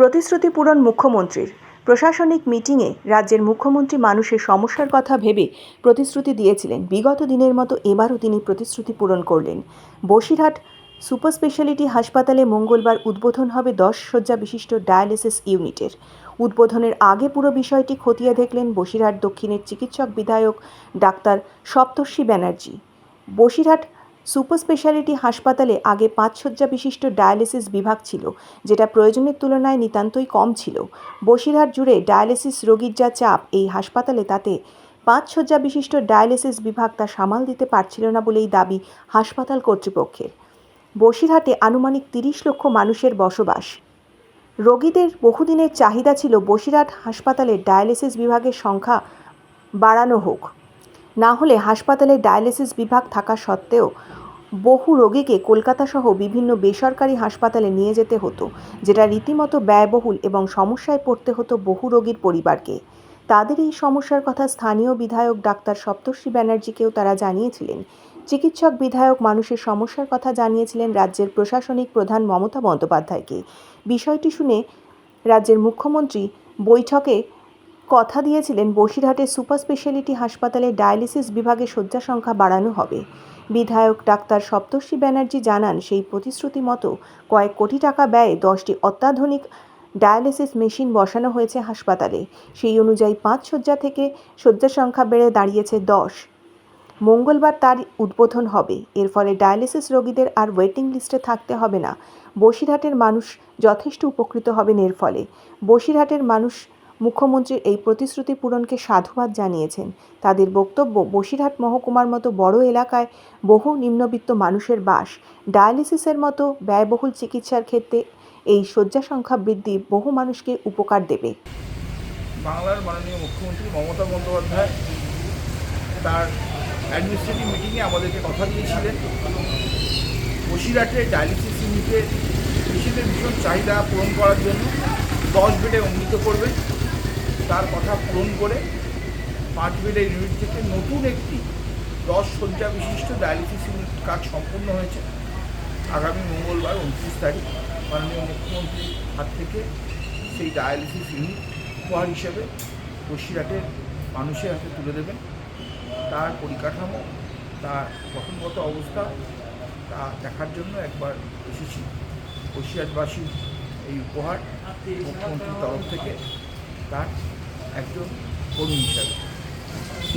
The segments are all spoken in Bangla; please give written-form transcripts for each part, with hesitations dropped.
প্রতিশ্রুতি পূরণ মুখ্যমন্ত্রীর। প্রশাসনিক মিটিংয়ে রাজ্যের মুখ্যমন্ত্রী মানুষের সমস্যার কথা ভেবে প্রতিশ্রুতি দিয়েছিলেন। বিগত দিনের মতো এবারও তিনি প্রতিশ্রুতি পূরণ করলেন। বসিরহাট সুপার স্পেশালিটি হাসপাতালে মঙ্গলবার উদ্বোধন হবে 10 শয্যা বিশিষ্ট ডায়ালিসিস ইউনিটের। উদ্বোধনের আগে পুরো বিষয়টি খতিয়ে দেখলেন বসিরহাট দক্ষিণের চিকিৎসক বিধায়ক ডাক্তার সপ্তর্ষি ব্যানার্জি। বসিরহাট সুপার স্পেশালিটি হাসপাতালে আগে 5 শয্যা বিশিষ্ট ডায়ালিসিস বিভাগ ছিল, যেটা প্রয়োজনের তুলনায় নিতান্তই কম ছিল। বসিরহাট জুড়ে ডায়ালিসিস রোগীর যা চাপ, এই হাসপাতালে তাতে 5 শয্যা বিশিষ্ট ডায়ালিসিস বিভাগ তা সামাল দিতে পারছিল না বলেই দাবি হাসপাতাল কর্তৃপক্ষের। বসিরহাটে আনুমানিক 30 লক্ষ মানুষের বসবাস। রোগীদের বহুদিনের চাহিদা ছিল বসিরহাট হাসপাতালে ডায়ালিসিস বিভাগের সংখ্যা বাড়ানো হোক। না হলে হাসপাতালে ডায়ালিসিস বিভাগ থাকা সত্ত্বেও বহু রোগীকে কলকাতা সহ বিভিন্ন বেসরকারি হাসপাতালে নিয়ে যেতে হতো, যেটা রীতিমতো ব্যয়বহুল এবং সমস্যায় পড়তে হতো বহু রোগীর পরিবারকে। তাদের এই সমস্যার কথা স্থানীয় বিধায়ক ডাক্তার সপ্তর্ষি ব্যানার্জিকেও তারা জানিয়েছিলেন। চিকিৎসক বিধায়ক মানুষের সমস্যার কথা জানিয়েছিলেন রাজ্যের প্রশাসনিক প্রধান মমতা বন্দ্যোপাধ্যায়কে। বিষয়টি শুনে রাজ্যের মুখ্যমন্ত্রী বৈঠকে কথা দিয়েছিলেন বসিরহাটের সুপার স্পেশালিটি হাসপাতালে ডায়ালিসিস বিভাগের শয্যা সংখ্যা বাড়ানো হবে। বিধায়ক ডাক্তার সপ্তর্ষি ব্যানার্জি জানান, সেই প্রতিশ্রুতি মতো কয়েক কোটি টাকা ব্যয়ে 10টি অত্যাধুনিক ডায়ালিসিস মেশিন বসানো হয়েছে হাসপাতালে। সেই অনুযায়ী 5 শয্যা থেকে শয্যা সংখ্যা বেড়ে দাঁড়িয়েছে 10। মঙ্গলবার তার উদ্বোধন হবে। এর ফলে ডায়ালিসিস রোগীদের আর ওয়েটিং লিস্টে থাকতে হবে না। বসিরহাটের মানুষ যথেষ্ট উপকৃত হবেন এর ফলে। বসিরহাটের মানুষ মুখ্যমন্ত্রীর এই প্রতিশ্রুতি পূরণকে সাধুবাদ জানিয়েছেন। তাদের বক্তব্য, বসিরহাট মহকুমার মতো বড় এলাকায় বহু নিম্নবিত্ত মানুষের বাস। ডায়ালিসিসের মতো ব্যয়বহুল চিকিৎসার ক্ষেত্রে এই শয্যা সংখ্যা বৃদ্ধি বহু মানুষকে উপকার দেবে। বাংলার মাননীয় মুখ্যমন্ত্রী মমতা বন্দ্যোপাধ্যায় তার অ্যাডমিনিস্ট্রেটিভ মিটিংয়ে আমাদেরকে কথা দিয়েছিলেন বসিরহাটে ডায়ালিসিস ইউনিটের পেশেন্টের ভীষণ চাহিদা পূরণ করার জন্য 10 বেডে উন্নীত করবেন। তার কথা পূরণ করে 5 বেডের ইউনিট থেকে নতুন একটি 10 শয্যা বিশিষ্ট ডায়ালিসিস ইউনিট কাজ সম্পূর্ণ হয়েছে। আগামী মঙ্গলবার 29 তারিখ মাননীয় মুখ্যমন্ত্রীর হাত থেকে সেই ডায়ালিসিস ইউনিট উপহার হিসেবে বসিরহাটের মানুষের হাতে তুলে দেবেন। তার পরিকাঠামো, তার গঠনগত অবস্থা তা দেখার জন্য একবার এসেছি। বসিরহাটবাসীর এই উপহার মুখ্যমন্ত্রীর তরফ থেকে তার একজন কর্মী হিসাবে।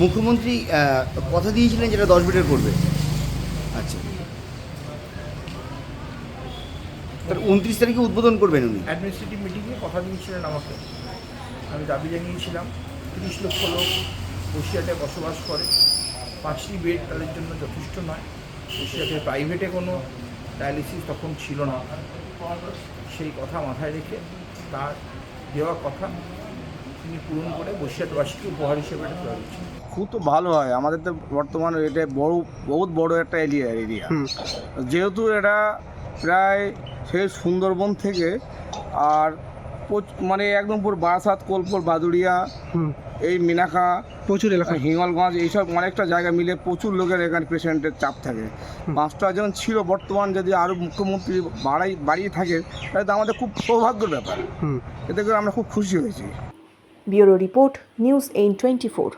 মুখ্যমন্ত্রী কথা দিয়েছিলেন যেটা 10 বেডের করবে। আচ্ছা, তার 29 তারিখে উদ্বোধন করবেন উনি। অ্যাডমিনিস্ট্রেটিভ মিটিংয়ে কথা দিয়েছিলেন আমাকে। আমি দাবি জানিয়েছিলাম 30 লক্ষ লোক বসিরহাটে বসবাস করে, 5টি বেড তাদের জন্য যথেষ্ট নয়। বসিরহাটের প্রাইভেটে কোনো ডায়ালিসিস তখন ছিল না। সেই কথা মাথায় রেখে তার দেওয়া কথা তিনি পূরণ করে বসিরহাটবাসীকে উপহার হিসেবে এটা দেওয়া হয়েছে। খুব তো ভালো হয়। আমাদের তো বর্তমানে এটা বহুত বড় একটা এরিয়া। যেহেতু এটা প্রায় সেই সুন্দরবন থেকে আর মানে একদম পুরো বারাসাত, কোলপুর, বাদুড়িয়া, এই মিনাখা, প্রচুর এলাকা, হিঙ্গলগঞ্জ, এইসব অনেকটা জায়গা মিলে প্রচুর লোকের এখানে পেশেন্টের চাপ থাকে। 5টা যেমন ছিল, বর্তমান যদি আরও মুখ্যমন্ত্রী বাড়িয়ে থাকে তাহলে তো আমাদের খুব সৌভাগ্যের ব্যাপার। এতে করে আমরা খুব খুশি হয়েছি। Bureau report, news 824।